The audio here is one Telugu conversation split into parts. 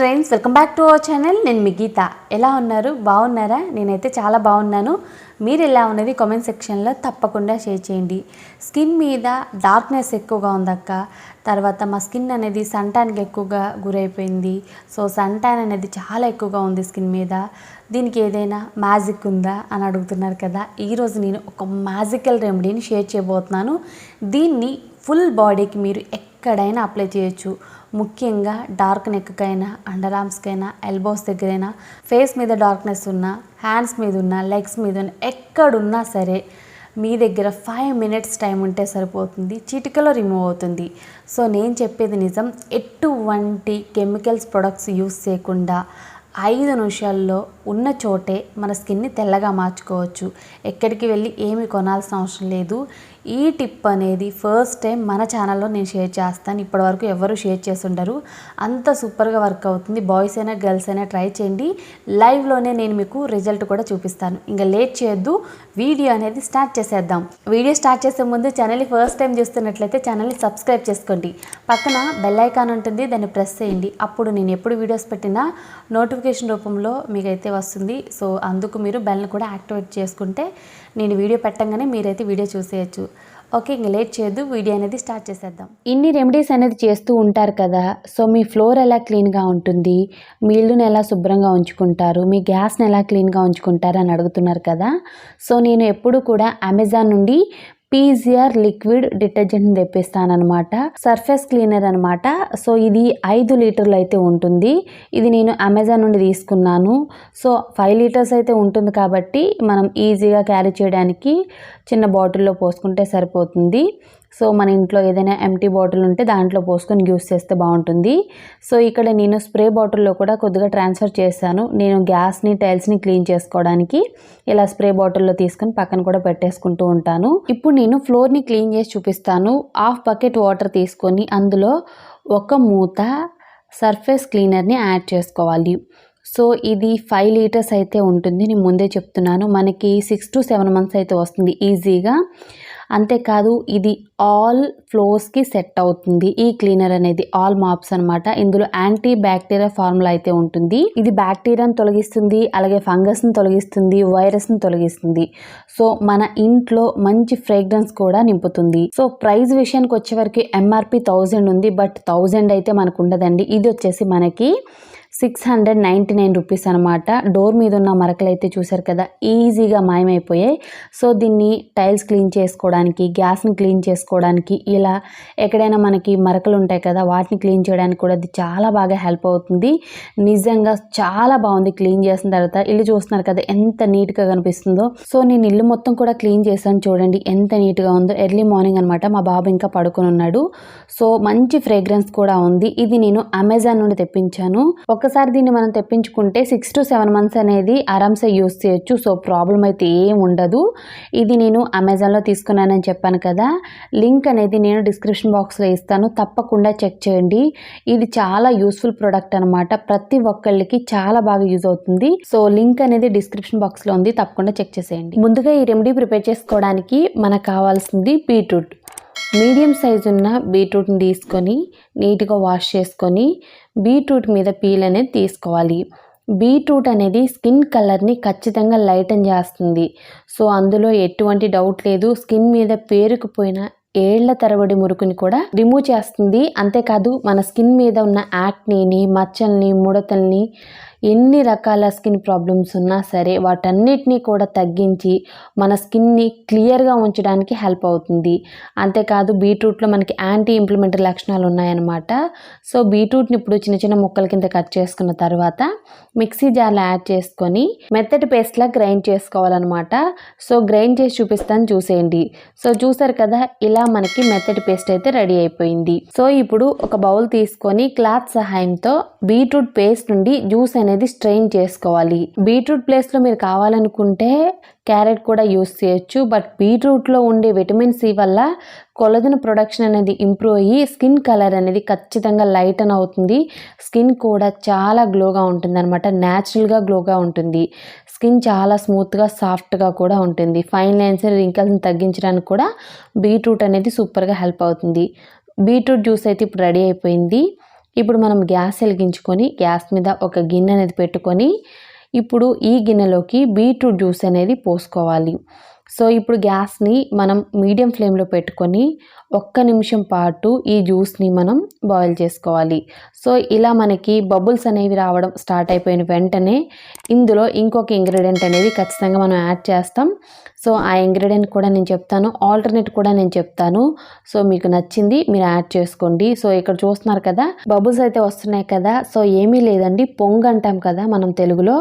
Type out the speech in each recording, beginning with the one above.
Friends, welcome back to our channel. నేను మీ గీత. ఎలా ఉన్నారు? బాగున్నారా? నేనైతే చాలా బాగున్నాను. మీరు ఎలా ఉన్నది కామెంట్ సెక్షన్లో తప్పకుండా షేర్ చేయండి. స్కిన్ మీద డార్క్నెస్ ఎక్కువగా ఉందక్క, తర్వాత మా స్కిన్ అనేది సన్ ట్యాన్కి ఎక్కువగా గురైపోయింది. సో సన్ ట్యాన్ అనేది చాలా ఎక్కువగా ఉంది స్కిన్ మీద, దీనికి ఏదైనా మ్యాజిక్ ఉందా అని అడుగుతున్నారు కదా. ఈరోజు నేను ఒక మ్యాజికల్ రెమెడీని షేర్ చేయబోతున్నాను. దీన్ని ఫుల్ బాడీకి మీరు ఎక్కడైనా అప్లై చేయొచ్చు. ముఖ్యంగా డార్క్ నెక్కైనా, అండర్ ఆర్మ్స్కైనా, ఎల్బోస్ దగ్గరైనా, ఫేస్ మీద డార్క్నెస్ ఉన్నా, హ్యాండ్స్ మీద ఉన్న, లెగ్స్ మీద ఉన్న, ఎక్కడున్నా సరే మీ దగ్గర 5 minutes టైం ఉంటే సరిపోతుంది, చిటికలో రిమూవ్ అవుతుంది. సో నేను చెప్పేది నిజం. ఎటువంటి కెమికల్స్ ప్రొడక్ట్స్ యూస్ చేయకుండా 5 నిమిషాల్లో ఉన్న చోటే మన స్కిన్ని తెల్లగా మార్చుకోవచ్చు. ఎక్కడికి వెళ్ళి ఏమి కొనాల్సిన అవసరం లేదు. ఈ టిప్ అనేది ఫస్ట్ టైం మన ఛానల్లో నేను షేర్ చేస్తాను. ఇప్పటివరకు ఎవరు షేర్ చేసి ఉండరు. అంత సూపర్గా వర్క్ అవుతుంది. బాయ్స్ అయినా గర్ల్స్ అయినా ట్రై చేయండి. లైవ్లోనే నేను మీకు రిజల్ట్ కూడా చూపిస్తాను. ఇంకా లేట్ చేయొద్దు, వీడియో అనేది స్టార్ట్ చేసేద్దాం. వీడియో స్టార్ట్ చేసే ముందు ఛానల్ని ఫస్ట్ టైం చూస్తున్నట్లయితే ఛానల్ని సబ్స్క్రైబ్ చేసుకోండి. పక్కన బెల్ ఐకాన్ ఉంటుంది, దాన్ని ప్రెస్ చేయండి. అప్పుడు నేను ఎప్పుడు వీడియోస్ పెట్టినా నోటిఫికేషన్ రూపంలో మీకైతే వస్తుంది. సో అందుకు మీరు బెల్ని కూడా యాక్టివేట్ చేసుకుంటే నేను వీడియో పెట్టంగానే మీరైతే వీడియో చూసేయచ్చు. ఓకే, ఇంకా లేట్ చేయొద్దు, వీడియో అనేది స్టార్ట్ చేసేద్దాం. ఇన్ని రెమెడీస్ అనేది చేస్తూ ఉంటారు కదా. సో మీ ఫ్లోర్ ఎలా క్లీన్గా ఉంటుంది, మీ ఇల్లుని ఎలా శుభ్రంగా ఉంచుకుంటారు, మీ గ్యాస్ని ఎలా క్లీన్గా ఉంచుకుంటారు అని అడుగుతున్నారు కదా. సో నేను ఎప్పుడు కూడా అమెజాన్ నుండి పీజిఆర్ లిక్విడ్ డిటర్జెంట్ని తెప్పిస్తానమాట. సర్ఫేస్ క్లీనర్ అనమాట. సో ఇది 5 లీటర్లు అయితే ఉంటుంది. ఇది నేను అమెజాన్ నుండి తీసుకున్నాను. సో 5 లీటర్స్ అయితే ఉంటుంది కాబట్టి మనం ఈజీగా క్యారీ చేయడానికి చిన్న బాటిల్లో పోసుకుంటే సరిపోతుంది. సో మన ఇంట్లో ఏదైనా ఎంటీ బాటిల్ ఉంటే దాంట్లో పోసుకొని యూస్ చేస్తే బాగుంటుంది. సో ఇక్కడ నేను స్ప్రే బాటిల్లో కూడా కొద్దిగా ట్రాన్స్ఫర్ చేశాను. నేను గ్యాస్ని, టైల్స్ని క్లీన్ చేసుకోవడానికి ఇలా స్ప్రే బాటిల్లో తీసుకొని పక్కన కూడా పెట్టేసుకుంటూ ఉంటాను. ఇప్పుడు నేను ఫ్లోర్ని క్లీన్ చేసి చూపిస్తాను. 1/2 bucket వాటర్ తీసుకొని అందులో ఒక మూత సర్ఫేస్ క్లీనర్ని యాడ్ చేసుకోవాలి. సో ఇది 5 లీటర్స్ అయితే ఉంటుంది. నేను ముందే చెప్తున్నాను, మనకి 6 to 7 months అయితే వస్తుంది ఈజీగా. అంతేకాదు ఇది ఆల్ ఫ్లోర్స్కి సెట్ అవుతుంది. ఈ క్లీనర్ అనేది ఆల్ మాప్స్ అనమాట. ఇందులో యాంటీ బ్యాక్టీరియా ఫార్ములా అయితే ఉంటుంది. ఇది బ్యాక్టీరియాను తొలగిస్తుంది, అలాగే ఫంగస్ని తొలగిస్తుంది, వైరస్ని తొలగిస్తుంది. సో మన ఇంట్లో మంచి ఫ్రేగ్రెన్స్ కూడా నింపుతుంది. సో ప్రైస్ విషయానికి వచ్చే వరకు MRP 1000 ఉంది, బట్ 1000 అయితే మనకు ఉండదండి. ఇది వచ్చేసి మనకి 699 రూపీస్ అనమాట. డోర్ మీద ఉన్న మరకలు అయితే చూసారు కదా, ఈజీగా మాయమైపోయాయి. సో దీన్ని టైల్స్ క్లీన్ చేసుకోవడానికి, గ్యాస్ని క్లీన్ చేసుకోవడానికి, ఇలా ఎక్కడైనా మనకి మరకలు ఉంటాయి కదా వాటిని క్లీన్ చేయడానికి కూడా ఇది చాలా బాగా హెల్ప్ అవుతుంది. నిజంగా చాలా బాగుంది. క్లీన్ చేసిన తర్వాత ఇల్లు చూస్తున్నారు కదా ఎంత నీట్గా కనిపిస్తుందో. సో నేను ఇల్లు మొత్తం కూడా క్లీన్ చేశాను, చూడండి ఎంత నీట్గా ఉందో. ఎర్లీ మార్నింగ్ అనమాట, మా బాబు ఇంకా పడుకొని ఉన్నాడు. సో మంచి ఫ్రేగ్రెన్స్ కూడా ఉంది. ఇది నేను అమెజాన్ నుండి తెప్పించాను. ఒకసారి దీన్ని మనం తెప్పించుకుంటే 6 to 7 months అనేది ఆరామ్సే యూస్ చేయొచ్చు. సో ప్రాబ్లం అయితే ఏం ఉండదు. ఇది నేను అమెజాన్లో తీసుకున్నానని చెప్పాను కదా, లింక్ అనేది నేను డిస్క్రిప్షన్ బాక్స్లో ఇస్తాను, తప్పకుండా చెక్ చేయండి. ఇది చాలా యూస్ఫుల్ ప్రోడక్ట్ అనమాట. ప్రతి ఒక్కళ్ళకి చాలా బాగా యూజ్ అవుతుంది. సో లింక్ అనేది డిస్క్రిప్షన్ బాక్స్లో ఉంది, తప్పకుండా చెక్ చేసేయండి. ముందుగా ఈ రెమెడీ ప్రిపేర్ చేసుకోవడానికి మనకు కావాల్సింది బీట్రూట్. మీడియం సైజు ఉన్న బీట్రూట్ని తీసుకొని నీట్గా వాష్ చేసుకొని బీట్రూట్ మీద పీల్ అనేది తీసుకోవాలి. బీట్రూట్ అనేది స్కిన్ కలర్ని ఖచ్చితంగా లైటన్ చేస్తుంది. సో అందులో ఎటువంటి డౌట్ లేదు. స్కిన్ మీద పేరుకుపోయిన ఏళ్ల తరబడి మురుకుని కూడా రిమూవ్ చేస్తుంది. అంతేకాదు మన స్కిన్ మీద ఉన్న యాక్నీని, మచ్చల్ని, ముడతల్ని, ఎన్ని రకాల స్కిన్ ప్రాబ్లమ్స్ ఉన్నా సరే వాటన్నిటినీ కూడా తగ్గించి మన స్కిన్ని క్లియర్గా ఉంచడానికి హెల్ప్ అవుతుంది. అంతేకాదు బీట్రూట్లో మనకి యాంటీ ఇంప్లిమెంటరీ లక్షణాలు ఉన్నాయన్నమాట. సో బీట్రూట్ని ఇప్పుడు చిన్న చిన్న ముక్కల కింద కట్ చేసుకున్న తర్వాత మిక్సీ జార్లో యాడ్ చేసుకొని మెత్తటి పేస్ట్లా గ్రైండ్ చేసుకోవాలన్నమాట. సో గ్రైండ్ చేసి చూపిస్తాను, చూసేయండి. సో చూసారు కదా, ఇలా మనకి మెత్తటి పేస్ట్ అయితే రెడీ అయిపోయింది. సో ఇప్పుడు ఒక బౌల్ తీసుకొని క్లాత్ సహాయంతో బీట్రూట్ పేస్ట్ నుండి జ్యూస్ అనేది స్ట్రెయిన్ చేసుకోవాలి. బీట్రూట్ ప్లేస్లో మీరు కావాలనుకుంటే క్యారెట్ కూడా యూస్ చేయొచ్చు. బట్ బీట్రూట్లో ఉండే విటమిన్ సి వల్ల కొలజన్ ప్రొడక్షన్ అనేది ఇంప్రూవ్ అయ్యి స్కిన్ కలర్ అనేది ఖచ్చితంగా లైటన్ అవుతుంది. స్కిన్ కూడా చాలా గ్లోగా ఉంటుంది అనమాట. న్యాచురల్గా గ్లోగా ఉంటుంది. స్కిన్ చాలా స్మూత్గా, సాఫ్ట్గా కూడా ఉంటుంది. ఫైన్ లైన్స్, రింకల్స్ని తగ్గించడానికి కూడా బీట్రూట్ అనేది సూపర్గా హెల్ప్ అవుతుంది. బీట్రూట్ జ్యూస్ అయితే ఇప్పుడు రెడీ అయిపోయింది. ఇప్పుడు మనం గ్యాస్ వెలిగించుకొని గ్యాస్ మీద ఒక గిన్నె అనేది పెట్టుకొని ఇప్పుడు ఈ గిన్నెలోకి బీట్రూట్ జ్యూస్ అనేది పోసుకోవాలి. సో ఇప్పుడు గ్యాస్ని మనం మీడియం ఫ్లేమ్లో పెట్టుకొని 1 నిమిషం పాటు ఈ జ్యూస్ని మనం బాయిల్ చేసుకోవాలి. సో ఇలా మనకి బబుల్స్ అనేవి రావడం స్టార్ట్ అయిపోయిన వెంటనే ఇందులో ఇంకొక ఇంగ్రీడియంట్ అనేది ఖచ్చితంగా మనం యాడ్ చేస్తాం. సో ఆ ఇంగ్రీడియంట్ కూడా నేను చెప్తాను, ఆల్టర్నేట్ కూడా నేను చెప్తాను. సో మీకు నచ్చింది మీరు యాడ్ చేసుకోండి. సో ఇక్కడ చూస్తున్నారు కదా బబుల్స్ అయితే వస్తున్నాయి కదా. సో ఏమీ లేదండి, పొంగు అంటాం కదా మనం తెలుగులో,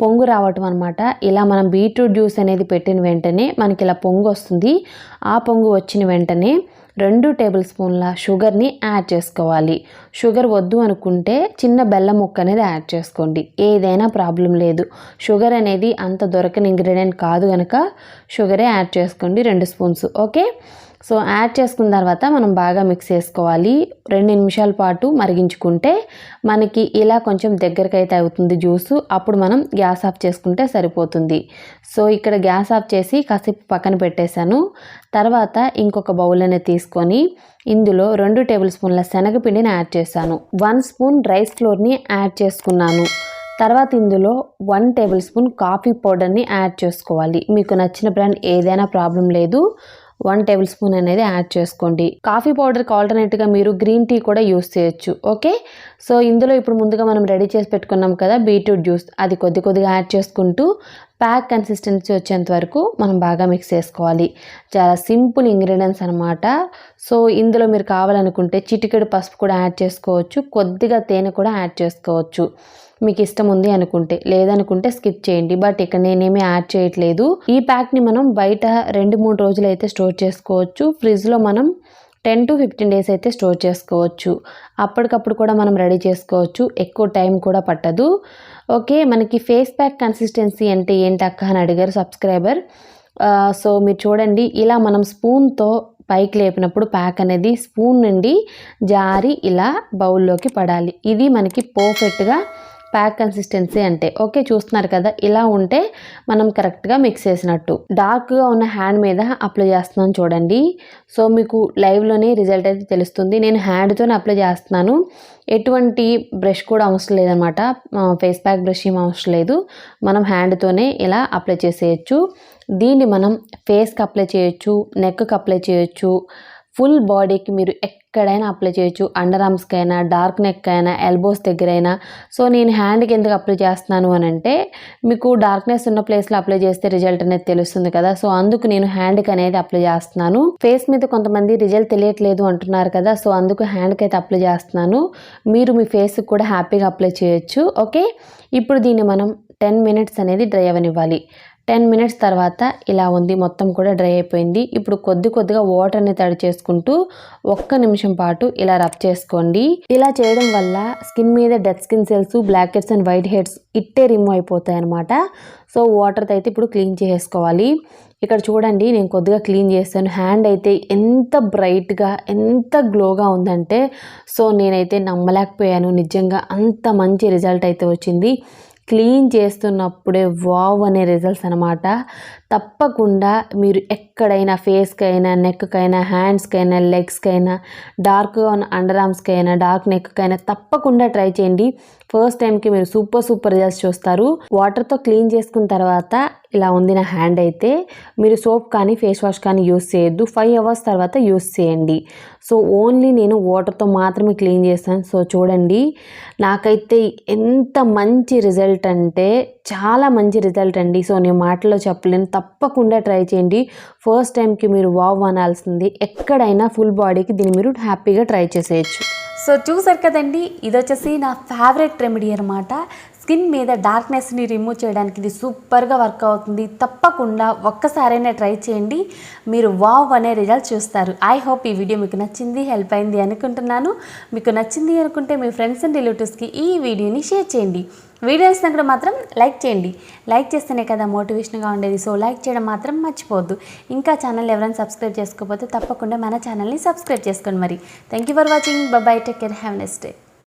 పొంగు రావటం అనమాట. ఇలా మనం బీట్రూట్ జ్యూస్ అనేది పెట్టిన వెంటనే మనకి ఇలా పొంగు వస్తుంది. ఆ పొంగు వచ్చిన వెంటనే 2 టేబుల్ స్పూన్ల షుగర్ని యాడ్ చేసుకోవాలి. షుగర్ వద్దు అనుకుంటే చిన్న బెల్లం ముక్క అనేది యాడ్ చేసుకోండి, ఏదైనా ప్రాబ్లం లేదు. షుగర్ అనేది అంత దొరకని ఇంగ్రీడియంట్ కాదు కనుక షుగరే యాడ్ చేసుకోండి 2 స్పూన్స్. ఓకే, సో యాడ్ చేసుకున్న తర్వాత మనం బాగా మిక్స్ చేసుకోవాలి. 2 నిమిషాల పాటు మరిగించుకుంటే మనకి ఇలా కొంచెం దగ్గరికి అయితే అవుతుంది జ్యూసు. అప్పుడు మనం గ్యాస్ ఆఫ్ చేసుకుంటే సరిపోతుంది. సో ఇక్కడ గ్యాస్ ఆఫ్ చేసి కాసేపు పక్కన పెట్టేశాను. తర్వాత ఇంకొక బౌల్ అనేది తీసుకొని ఇందులో 2 టేబుల్ స్పూన్ల శనగపిండిని యాడ్ చేశాను. 1 స్పూన్ రైస్ ఫ్లోర్ని యాడ్ చేసుకున్నాను. తర్వాత ఇందులో 1 టేబుల్ స్పూన్ కాఫీ పౌడర్ని యాడ్ చేసుకోవాలి. మీకు నచ్చిన బ్రాండ్ ఏదైనా ప్రాబ్లం లేదు, 1 టేబుల్ స్పూన్ అనేది యాడ్ చేసుకోండి. కాఫీ పౌడర్కి ఆల్టర్నేట్గా మీరు గ్రీన్ టీ కూడా యూస్ చేయొచ్చు. ఓకే, సో ఇందులో ఇప్పుడు ముందుగా మనం రెడీ చేసి పెట్టుకున్నాం కదా బీట్రూట్ జ్యూస్, అది కొద్దిగా యాడ్ చేసుకుంటూ ప్యాక్ కన్సిస్టెన్సీ వచ్చేంత వరకు మనం బాగా మిక్స్ చేసుకోవాలి. చాలా సింపుల్ ఇంగ్రీడియంట్స్ అనమాట. సో ఇందులో మీరు కావాలనుకుంటే చిటికెడు పసుపు కూడా యాడ్ చేసుకోవచ్చు, కొద్దిగా తేనె కూడా యాడ్ చేసుకోవచ్చు మీకు ఇష్టం ఉంది అనుకుంటే. లేదనుకుంటే స్కిప్ చేయండి. బట్ ఇక్కడ నేనేమి యాడ్ చేయట్లేదు. ఈ ప్యాక్ని మనం బయట 2-3 రోజులు అయితే స్టోర్ చేసుకోవచ్చు. ఫ్రిడ్జ్లో మనం 10 to 15 డేస్ అయితే స్టోర్ చేసుకోవచ్చు. అప్పటికప్పుడు కూడా మనం రెడీ చేసుకోవచ్చు, ఎక్కువ టైం కూడా పట్టదు. ఓకే, మనకి ఫేస్ ప్యాక్ కన్సిస్టెన్సీ అంటే ఏంటక్క అని అడిగారు సబ్స్క్రైబర్. సో మీరు చూడండి, ఇలా మనం స్పూన్తో పైకి లేపినప్పుడు ప్యాక్ అనేది స్పూన్ నుండి జారి ఇలా బౌల్లోకి పడాలి. ఇది మనకి పర్ఫెక్ట్గా ప్యాక్ కన్సిస్టెన్సీ అంటే. ఓకే, చూస్తున్నారు కదా, ఇలా ఉంటే మనం కరెక్ట్గా మిక్స్ చేసినట్టు. డార్క్గా ఉన్న హ్యాండ్ మీద అప్లై చేస్తున్నాను చూడండి. సో మీకు లైవ్లోనే రిజల్ట్ అయితే తెలుస్తుంది. నేను హ్యాండ్తోనే అప్లై చేస్తున్నాను, ఎటువంటి బ్రష్ కూడా అవసరం లేదనమాట. ఫేస్ ప్యాక్ బ్రష్ ఏం అవసరం లేదు, మనం హ్యాండ్తోనే ఇలా అప్లై చేసేయచ్చు. దీన్ని మనం ఫేస్కి అప్లై చేయొచ్చు, నెక్కి అప్లై చేయొచ్చు, ఫుల్ బాడీకి మీరు ఎక్కడైనా అప్లై చేయొచ్చు. అండర్ ఆర్మ్స్కి అయినా, డార్క్ నెక్ అయినా, ఎల్బోస్ దగ్గర అయినా. సో నేను హ్యాండ్కి ఎందుకు అప్లై చేస్తున్నాను అని అంటే, మీకు డార్క్నెస్ ఉన్న ప్లేస్లో అప్లై చేస్తే రిజల్ట్ అనేది తెలుస్తుంది కదా. సో అందుకు నేను హ్యాండ్కి అనేది అప్లై చేస్తున్నాను. ఫేస్ మీద కొంతమంది రిజల్ట్ తెలియట్లేదు అంటున్నారు కదా, సో అందుకు హ్యాండ్కి అయితే అప్లై చేస్తున్నాను. మీరు మీ ఫేస్కి కూడా హ్యాపీగా అప్లై చేయొచ్చు. ఓకే, ఇప్పుడు దీన్ని మనం 10 మినిట్స్ అనేది డ్రై అవ్వనివ్వాలి. 10 మినిట్స్ తర్వాత ఇలా ఉంది, మొత్తం కూడా డ్రై అయిపోయింది. ఇప్పుడు కొద్దిగా వాటర్ని తడి చేసుకుంటూ 1 నిమిషం పాటు ఇలా రబ్ చేసుకోండి. ఇలా చేయడం వల్ల స్కిన్ మీద dead skin cells, black heads and white heads ఇట్టే రిమూవ్ అయిపోతాయి అనమాట. సో వాటర్తో అయితే ఇప్పుడు క్లీన్ చేసుకోవాలి. ఇక్కడ చూడండి, నేను కొద్దిగా క్లీన్ చేస్తాను. హ్యాండ్ అయితే ఎంత బ్రైట్గా, ఎంత గ్లోగా ఉందంటే సో నేనైతే నమ్మలేకపోయాను. నిజంగా అంత మంచి రిజల్ట్ అయితే వచ్చింది. క్లీన్ చేస్తున్నప్పుడే వావ్ అనే రిజల్ట్స్ అనమాట. తప్పకుండా మీరు ఎక్కడైనా ఫేస్కైనా, నెక్కైనా, హ్యాండ్స్కైనా, లెగ్స్కైనా, డార్క్గా ఉన్న అండర్ ఆర్మ్స్కైనా, డార్క్ నెక్కైనా తప్పకుండా ట్రై చేయండి. ఫస్ట్ టైంకి మీరు సూపర్ రిజల్ట్స్ చూస్తారు. వాటర్తో క్లీన్ చేసుకున్న తర్వాత ఇలా ఉంది నా హ్యాండ్ అయితే. మీరు సోప్ కానీ ఫేస్ వాష్ కానీ యూస్ చేయొద్దు, 5 అవర్స్ తర్వాత యూస్ చేయండి. సో ఓన్లీ నేను వాటర్తో మాత్రమే క్లీన్ చేస్తాను. సో చూడండి, నాకైతే ఎంత మంచి రిజల్ట్ అంటే చాలా మంచి రిజల్ట్ అండి. సో నేను మాటల్లో చెప్పలేను, తప్పకుండా ట్రై చేయండి. ఫస్ట్ టైంకి మీరు వావ్ అనాల్సింది. ఎక్కడైనా ఫుల్ బాడీకి దీన్ని మీరు హ్యాపీగా ట్రై చేసేయచ్చు. సో చూసారు కదండి, ఇది వచ్చేసి నా ఫేవరెట్ రెమెడీ అనమాట. స్కిన్ మీద డార్క్నెస్ని రిమూవ్ చేయడానికి ఇది సూపర్గా వర్క్ అవుతుంది. తప్పకుండా ఒక్కసారైనా ట్రై చేయండి, మీరు వావ్ అనే రిజల్ట్ చూస్తారు. ఐ హోప్ ఈ వీడియో మీకు నచ్చింది, హెల్ప్ అయింది అనుకుంటున్నాను. మీకు నచ్చింది అనుకుంటే మీ ఫ్రెండ్స్ అండ్ రిలేటివ్స్కి ఈ వీడియోని షేర్ చేయండి. వీడియో ఇచ్చినప్పుడు మాత్రం లైక్ చేయండి. లైక్ చేస్తేనే కదా మోటివేషన్గా ఉండేది. సో లైక్ చేయడం మాత్రం మర్చిపోవద్దు. ఇంకా ఛానల్ ఎవరైనా సబ్స్క్రైబ్ చేసుకోకపోతే తప్పకుండా మన ఛానల్ని సబ్స్క్రైబ్ చేసుకోండి. మరి thank you for watching. By, take care, have a nice day.